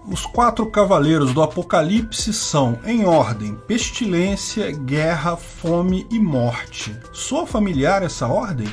Os 4 cavaleiros do Apocalipse são, em ordem, pestilência, guerra, fome e morte. Soa familiar essa ordem?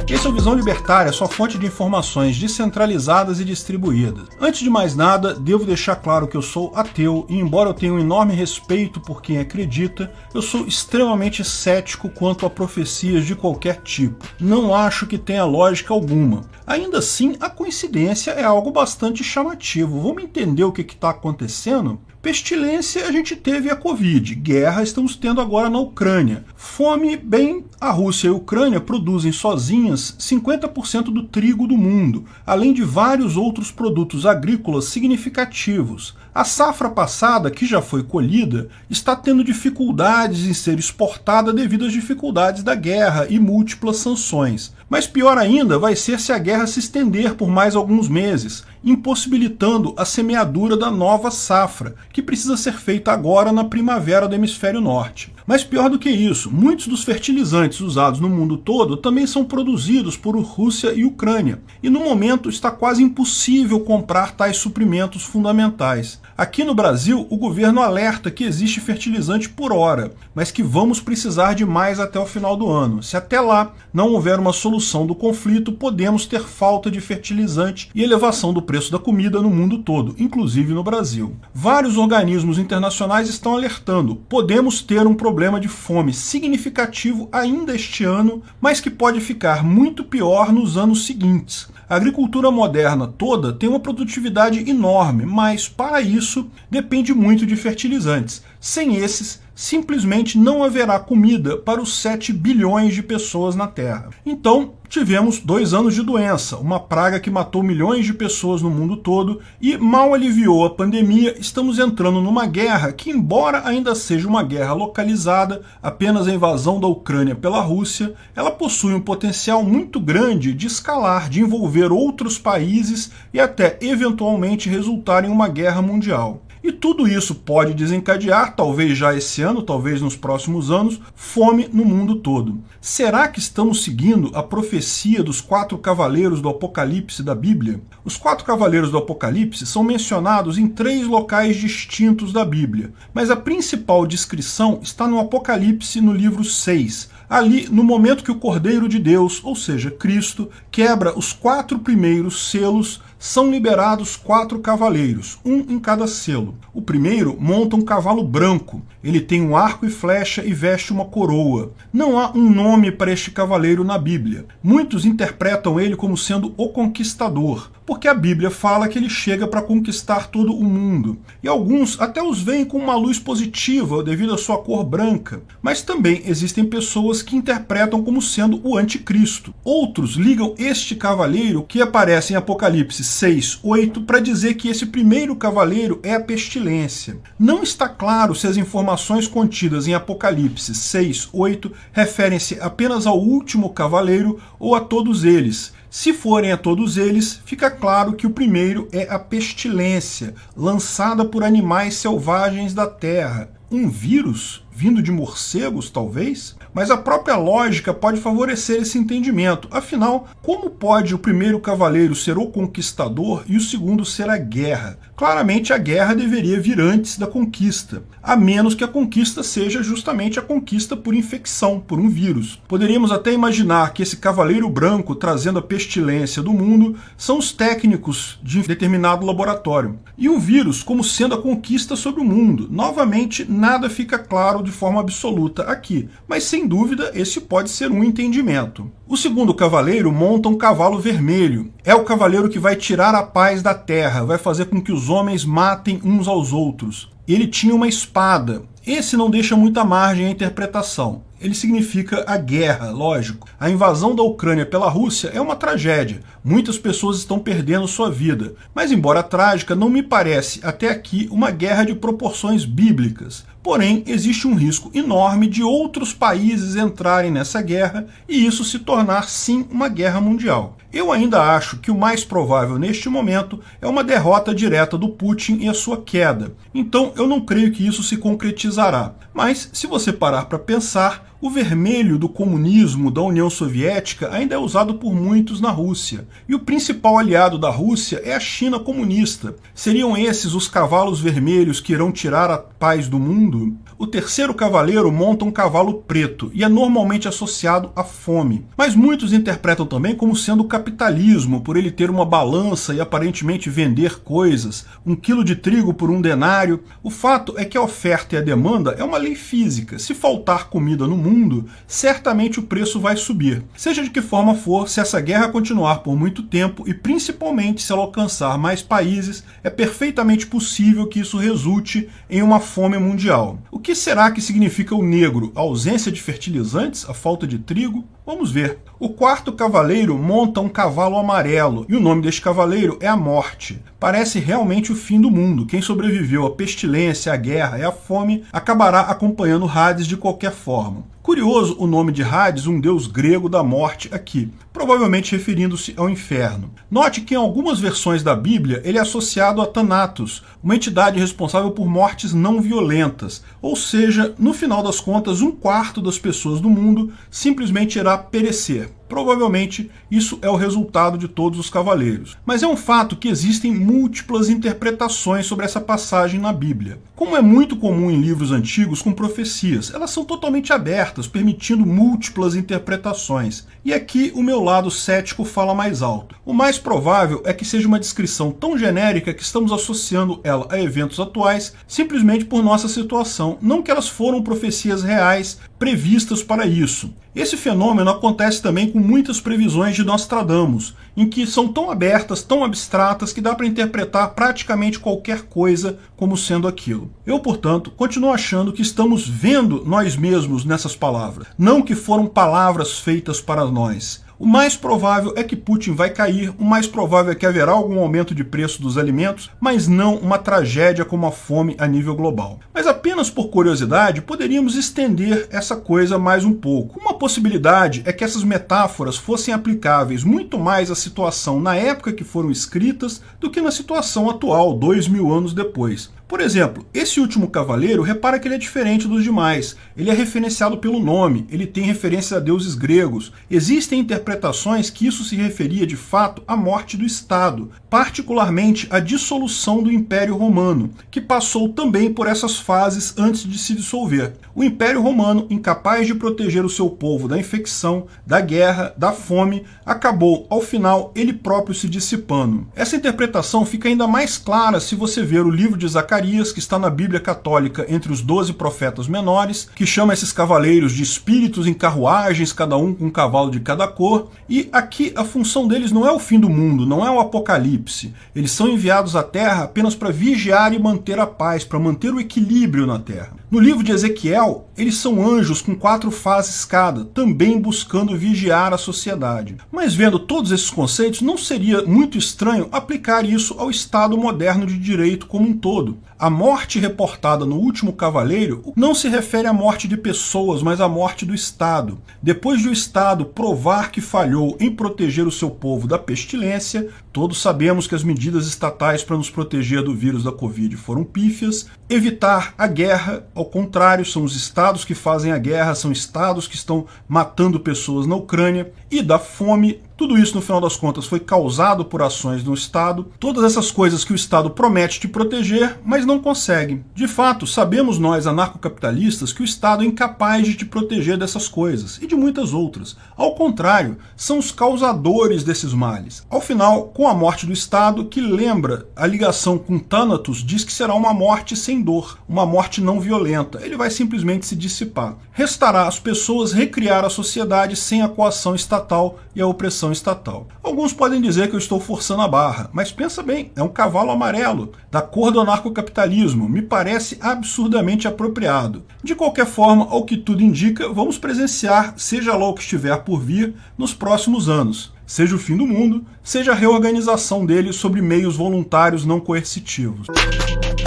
Esse é o Visão Libertária, sua fonte de informações descentralizadas e distribuídas. Antes de mais nada, devo deixar claro que eu sou ateu e, embora eu tenha um enorme respeito por quem acredita, eu sou extremamente cético quanto a profecias de qualquer tipo. Não acho que tenha lógica alguma. Ainda assim, a coincidência é algo bastante chamativo. Vamos entender o que está acontecendo? Pestilência, a gente teve a Covid. Guerra, estamos tendo agora na Ucrânia. Fome, bem, a Rússia e a Ucrânia produzem sozinhas 50% do trigo do mundo, além de vários outros produtos agrícolas significativos. A safra passada, que já foi colhida, está tendo dificuldades em ser exportada devido às dificuldades da guerra e múltiplas sanções. Mas pior ainda vai ser se a guerra se estender por mais alguns meses, impossibilitando a semeadura da nova safra, que precisa ser feita agora na primavera do hemisfério norte. Mas pior do que isso, muitos dos fertilizantes usados no mundo todo também são produzidos por Rússia e Ucrânia, e no momento está quase impossível comprar tais suprimentos fundamentais. Aqui no Brasil, o governo alerta que existe fertilizante por hora, mas que vamos precisar de mais até o final do ano. Se até lá não houver uma solução do conflito, podemos ter falta de fertilizante e elevação do preço da comida no mundo todo, inclusive no Brasil. Vários organismos internacionais estão alertando: podemos ter um problema de fome significativo ainda este ano, mas que pode ficar muito pior nos anos seguintes. A agricultura moderna toda tem uma produtividade enorme, mas para isso depende muito de fertilizantes. Sem esses, simplesmente não haverá comida para os 7 bilhões de pessoas na Terra. Então, tivemos 2 anos de doença, uma praga que matou milhões de pessoas no mundo todo, e mal aliviou a pandemia, estamos entrando numa guerra que, embora ainda seja uma guerra localizada, apenas a invasão da Ucrânia pela Rússia, ela possui um potencial muito grande de escalar, de envolver outros países e até eventualmente resultar em uma guerra mundial. E tudo isso pode desencadear, talvez já esse ano, talvez nos próximos anos, fome no mundo todo. Será que estamos seguindo a profecia dos 4 cavaleiros do Apocalipse da Bíblia? Os 4 cavaleiros do Apocalipse são mencionados em 3 locais distintos da Bíblia, mas a principal descrição está no Apocalipse, no livro 6. Ali, no momento que o Cordeiro de Deus, ou seja, Cristo, quebra os 4 primeiros selos, são liberados 4 cavaleiros, um em cada selo. O primeiro monta um cavalo branco, ele tem um arco e flecha e veste uma coroa. Não há um nome para este cavaleiro na Bíblia. Muitos interpretam ele como sendo o Conquistador, porque a Bíblia fala que ele chega para conquistar todo o mundo. E alguns até os veem com uma luz positiva devido à sua cor branca. Mas também existem pessoas que interpretam como sendo o anticristo. Outros ligam este cavaleiro, que aparece em Apocalipse 6, 8, para dizer que esse primeiro cavaleiro é a pestilência. Não está claro se as informações contidas em Apocalipse 6, 8 referem-se apenas ao último cavaleiro ou a todos eles. Se forem a todos eles, fica claro que o primeiro é a pestilência, lançada por animais selvagens da terra. Um vírus vindo de morcegos, talvez? Mas a própria lógica pode favorecer esse entendimento. Afinal, como pode o primeiro cavaleiro ser o conquistador e o segundo ser a guerra? Claramente a guerra deveria vir antes da conquista, a menos que a conquista seja justamente a conquista por infecção, por um vírus. Poderíamos até imaginar que esse cavaleiro branco trazendo a pestilência do mundo são os técnicos de determinado laboratório, e o vírus como sendo a conquista sobre o mundo. Novamente, nada fica claro de forma absoluta aqui, mas sem dúvida esse pode ser um entendimento. O segundo cavaleiro monta um cavalo vermelho. É o cavaleiro que vai tirar a paz da terra, vai fazer com que os homens matem uns aos outros. Ele tinha uma espada. Esse não deixa muita margem à interpretação. Ele significa a guerra, lógico. A invasão da Ucrânia pela Rússia é uma tragédia. Muitas pessoas estão perdendo sua vida. Mas, embora trágica, não me parece, até aqui, uma guerra de proporções bíblicas. Porém, existe um risco enorme de outros países entrarem nessa guerra e isso se tornar, sim, uma guerra mundial. Eu ainda acho que o mais provável neste momento é uma derrota direta do Putin e a sua queda. Então, eu não creio que isso se concretizará. Mas, se você parar para pensar, O vermelho do comunismo da União Soviética ainda é usado por muitos na Rússia. E o principal aliado da Rússia é a China comunista. Seriam esses os cavalos vermelhos que irão tirar a paz do mundo? O terceiro cavaleiro monta um cavalo preto e é normalmente associado à fome. Mas muitos interpretam também como sendo o capitalismo, por ele ter uma balança e aparentemente vender coisas, 1 quilo de trigo por 1 denário. O fato é que a oferta e a demanda é uma lei física. Se faltar comida no mundo, certamente o preço vai subir. Seja de que forma for, se essa guerra continuar por muito tempo e principalmente se ela alcançar mais países, é perfeitamente possível que isso resulte em uma fome mundial. O que será que significa o negro? A ausência de fertilizantes? A falta de trigo? Vamos ver. O quarto cavaleiro monta um cavalo amarelo, e o nome deste cavaleiro é a Morte. Parece realmente o fim do mundo. Quem sobreviveu à pestilência, à guerra e à fome acabará acompanhando Hades de qualquer forma. Curioso o nome de Hades, um deus grego da morte aqui, provavelmente referindo-se ao inferno. Note que em algumas versões da Bíblia ele é associado a Thanatos, uma entidade responsável por mortes não violentas, ou seja, no final das contas, 1/4 das pessoas do mundo simplesmente irá perecer. Provavelmente isso é o resultado de todos os cavaleiros. Mas é um fato que existem múltiplas interpretações sobre essa passagem na Bíblia. Como é muito comum em livros antigos com profecias, elas são totalmente abertas, permitindo múltiplas interpretações. E aqui o meu lado cético fala mais alto. O mais provável é que seja uma descrição tão genérica que estamos associando ela a eventos atuais simplesmente por nossa situação, não que elas foram profecias reais previstas para isso. Esse fenômeno acontece também com muitas previsões de Nostradamus, em que são tão abertas, tão abstratas, que dá para interpretar praticamente qualquer coisa como sendo aquilo. Eu, portanto, continuo achando que estamos vendo nós mesmos nessas palavras, não que foram palavras feitas para nós. O mais provável é que Putin vai cair, o mais provável é que haverá algum aumento de preço dos alimentos, mas não uma tragédia como a fome a nível global. Mas apenas por curiosidade, poderíamos estender essa coisa mais um pouco. Uma possibilidade é que essas metáforas fossem aplicáveis muito mais à situação na época que foram escritas do que na situação atual, 2000 anos depois. Por exemplo, esse último cavaleiro, repara que ele é diferente dos demais. Ele é referenciado pelo nome, ele tem referência a deuses gregos. Existem interpretações que isso se referia de fato à morte do Estado, particularmente à dissolução do Império Romano, que passou também por essas fases antes de se dissolver. O Império Romano, incapaz de proteger o seu povo da infecção, da guerra, da fome, acabou, ao final, ele próprio se dissipando. Essa interpretação fica ainda mais clara se você ver o livro de Zacarias, que está na Bíblia Católica entre os 12 profetas menores, que chama esses cavaleiros de espíritos em carruagens, cada um com um cavalo de cada cor, e aqui a função deles não é o fim do mundo, não é o apocalipse. Eles são enviados à Terra apenas para vigiar e manter a paz, para manter o equilíbrio na Terra. No livro de Ezequiel, eles são anjos com 4 faces cada, também buscando vigiar a sociedade. Mas vendo todos esses conceitos, não seria muito estranho aplicar isso ao Estado moderno de direito como um todo. A morte reportada no último cavaleiro não se refere à morte de pessoas, mas à morte do Estado. Depois de o Estado provar que falhou em proteger o seu povo da pestilência, todos sabemos que as medidas estatais para nos proteger do vírus da Covid foram pífias. Evitar a guerra, ao contrário, são os estados que fazem a guerra, são estados que estão matando pessoas na Ucrânia. E da fome, tudo isso no final das contas foi causado por ações do Estado. Todas essas coisas que o Estado promete te proteger, mas não consegue. De fato, sabemos nós, anarcocapitalistas, que o Estado é incapaz de te proteger dessas coisas e de muitas outras. Ao contrário, são os causadores desses males. Ao final, com a morte do Estado, que lembra a ligação com Thanatos, diz que será uma morte sem dor, uma morte não violenta. Ele vai simplesmente se dissipar. Restará às pessoas recriar a sociedade sem a coação estatal e a opressão estatal. Alguns podem dizer que eu estou forçando a barra, mas pensa bem, é um cavalo amarelo, da cor do anarcocapitalismo, me parece absurdamente apropriado. De qualquer forma, ao que tudo indica, vamos presenciar, seja lá o que estiver por vir, nos próximos anos. Seja o fim do mundo, seja a reorganização dele sobre meios voluntários não coercitivos.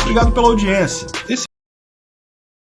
Obrigado pela audiência.